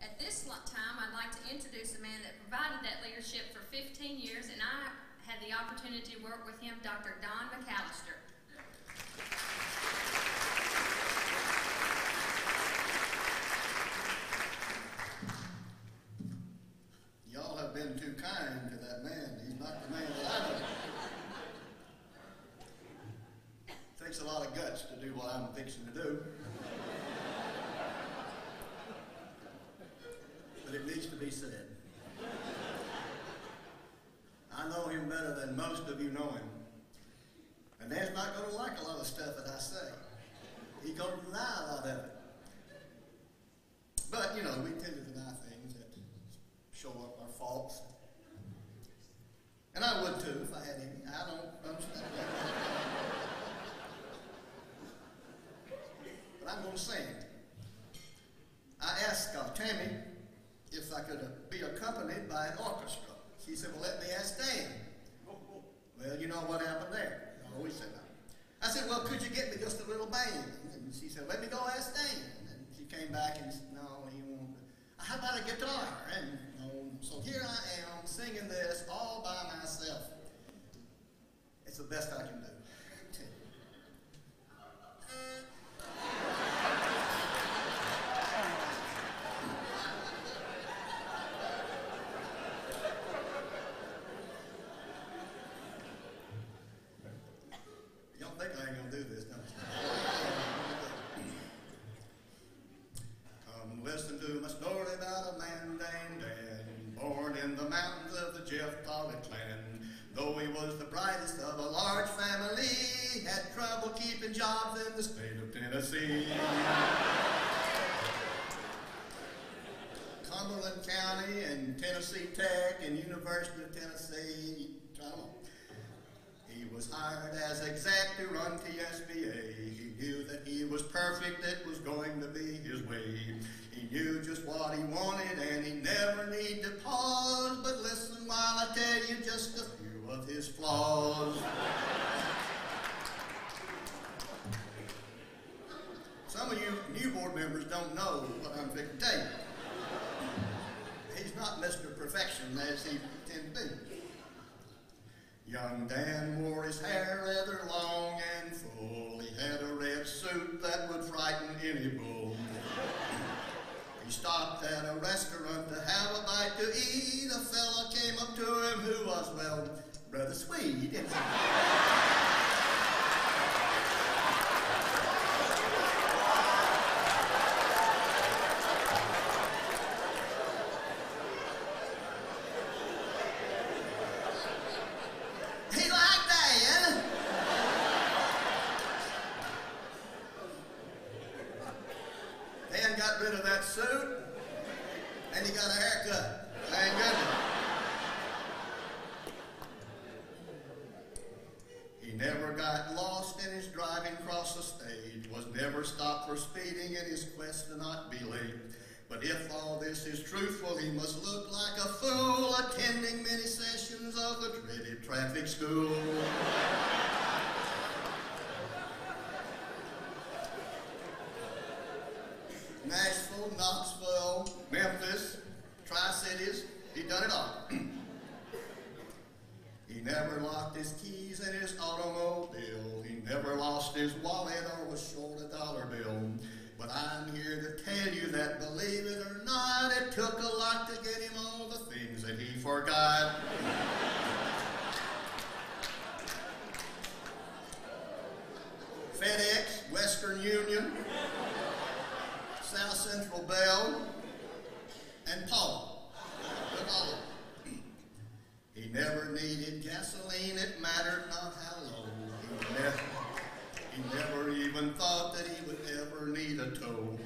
At this time, I'd like to introduce a man that provided that leadership for 15 years, and I had the opportunity to work with him, Dr. Don McAlister. Y'all have been too kind to that man. He's not the man that I know. It takes a lot of guts to do what I'm fixing to do. But it needs to be said. I know him better than most of you know him. And Dan's not going to like a lot of stuff that I say. He's going to deny a lot of it. But, you know, we tend to deny things that show up our faults. And I would too if I had any. I don't understand that. But I'm going to sing. I asked Tammy if I could be accompanied by an orchestra. She said, well, let me ask Dan. Well, you know what happened there. I always say that. I said, well, could you get me just a little band? And she said, let me go ask Dan. And she came back and said, no, he won't. How about a guitar? And so here I am singing this all by myself. It's the best I can do. Listen to my story about a man named Dan, born in the mountains of the Tollett clan. Though he was the brightest of a large family, he had trouble keeping jobs in the state of Tennessee. Cumberland County and Tennessee Tech and University of Tennessee, he was hired as exec to run TSBA. He knew that he was perfect, it was going to be his way. He knew just what he wanted and he never needed to pause. But listen while I tell you just a few of his flaws. Some of you new board members don't know what I'm fixing to tell you. He's not Mr. Perfection as he tended to be. Young Dan wore his hair rather long and full. He had a red suit that would frighten any bull. He stopped at a restaurant to have a bite to eat. A fella came up to him who was, well, rather sweet. Dan got rid of that suit, and he got a haircut. Thank goodness. He never got lost in his driving across the stage, was never stopped for speeding in his quest to not be late. But if all this is truthful, he must look like a fool attending many sessions of the dreaded traffic school. Nashville, Knoxville, Memphis, Tri-Cities, he done it all. He never locked his keys in his automobile. He never lost his wallet or was short a dollar bill. But I'm here to tell you that, believe it or not, it took a lot to get him all the things that he forgot. FedEx, Western Union, South Central Bell, and Paul. Look all of them. He never needed gasoline, it mattered not how low. He never even thought that he would ever need a tow.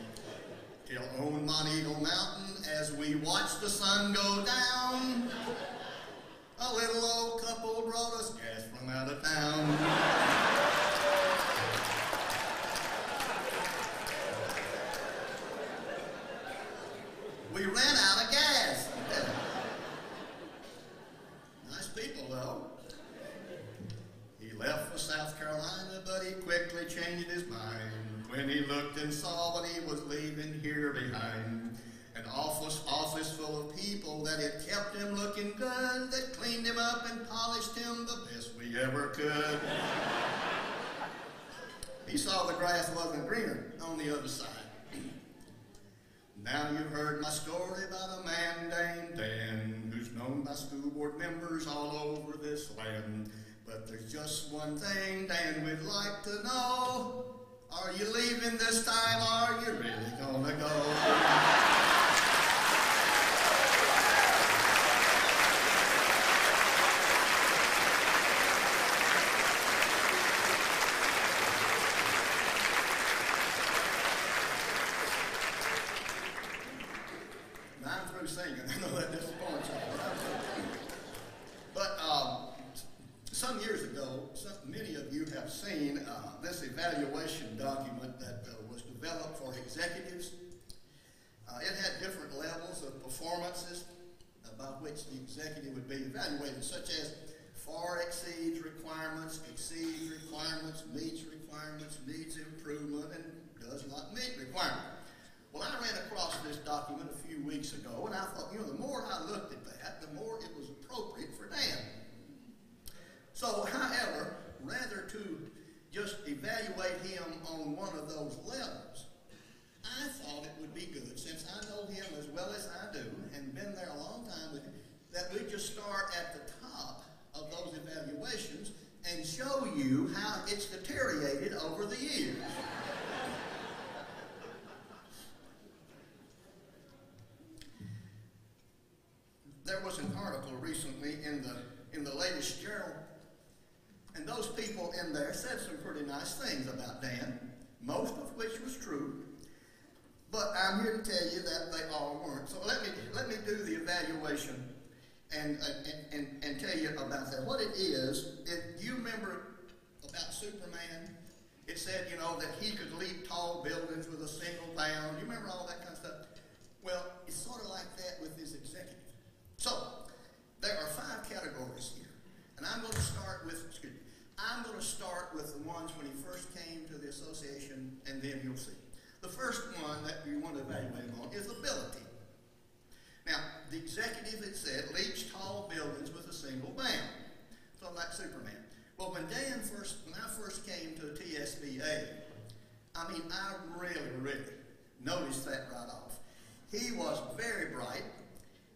Till on Monteagle Mountain, as we watched the sun go down, a little old couple brought us gas from out of town. We ran out of gas. Nice people, though. He left for South Carolina, but he quickly changed his mind when he looked and saw what he was leaving here behind. An awful ever could. He saw the grass wasn't greener on the other side. Now you've heard my story about a man named Dan, who's known by school board members all over this land. But there's just one thing Dan would like to know. Are you leaving this time, or are you really gonna go? Now I'm through singing. I know that disappoints you. But some years ago, many of you have seen this evaluation document that was developed for executives. It had different levels of performances by which the executive would be evaluated, such as far exceeds requirements, meets requirements, needs improvement, and does not meet requirements. Well, I ran across this document a few weeks ago, and I thought, the more I looked at that, the more it was appropriate for Dan. So, however, rather to just evaluate him on one of those levels, I thought it would be good, since I know him as well as I do, and been there a long time with him, that we just start at the top of those evaluations and show you how it's deteriorated over the years. There was an article recently in the latest journal, and those people in there said some pretty nice things about Dan, most of which was true. But I'm here to tell you that they all weren't. So let me do the evaluation and tell you about that. What it is, do you remember about Superman? It said, that he could leap tall buildings with a single bound. You remember all that kind of stuff? Well, it's sort of like that with this executive. So, there are 5 categories here. And I'm going to start with the ones when he first came to the association, and then you'll see. The first one that you want to evaluate him on is ability. Now, the executive, it said, leaps tall buildings with a single bound. So like Superman. Well, when I first came to TSBA, I really noticed that right off. He was very bright.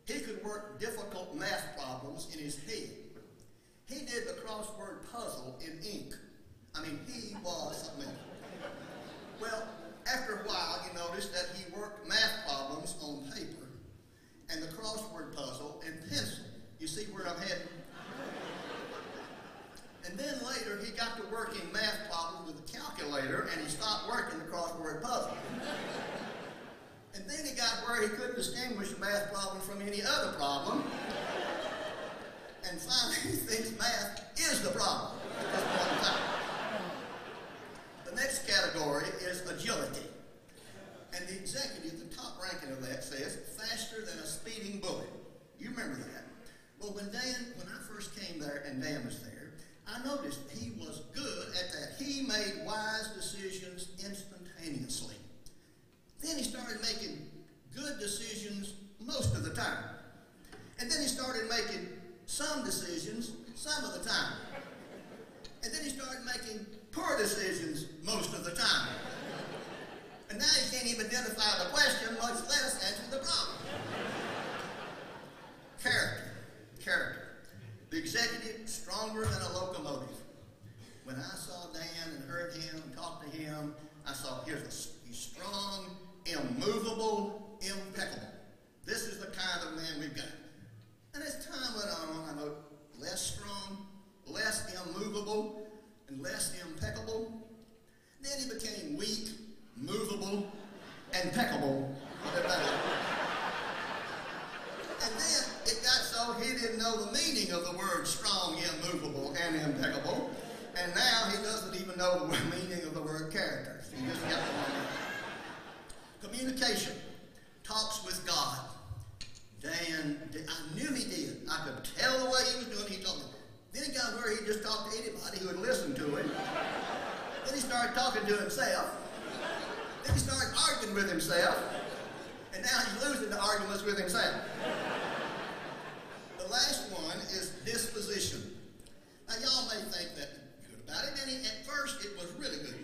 He could work difficult math problems in his head. He did the crossword puzzle in ink. He was something else. Well, after a while, you noticed that he worked math problems on paper and the crossword puzzle in pencil. You see where I'm heading? And then later, he got to working math problems with a calculator, and he stopped working the crossword puzzle. And then he got where he couldn't distinguish a math problem from any other problem. And finally, he thinks math is the problem at this point in time. The next category is agility. And the executive, the top ranking of that, says faster than a speeding bullet. You remember that. Well, when I first came there and Dan was there, I noticed he was good at that. He made wise decisions instantaneously. Then he started making good decisions most of the time. And then he started making some decisions some of the time. And then he started making poor decisions most of the time. And now he can't even identify the question, much less answer the problem. Character. The executive, stronger than a locomotive. When I saw Dan and heard him and talked to him, I saw he's strong, immovable, impeccable. This is the kind of man we've got. And as time went on, I know less strong, less immovable, and less impeccable. Then he became weak, movable, and peccable. And then it got so he didn't know the meaning of the word strong, immovable, and impeccable. And now he doesn't even know the meaning of the word character. So he just got the communication. Talks with God. Dan, I knew he did. I could tell the way he was doing it. He told me. Then he got where he just talked to anybody who would listen to him. Then he started talking to himself. Then he started arguing with himself. And now he's losing the arguments with himself. The last one is disposition. Now, y'all may think that good about it, and at first it was really good.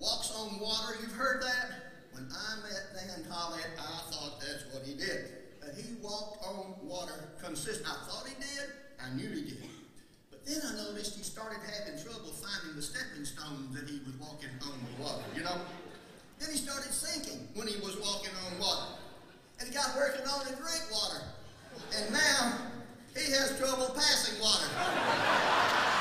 Walks on water, you've heard that? When I met Dan Tollett, I thought that's what he did. But he walked on water consistently. I thought he did, I knew he did. But then I noticed he started having trouble finding the stepping stones that he was walking on the water, you know? Then he started sinking when he was walking on water. And he got working on to drink water. And now he has trouble passing water.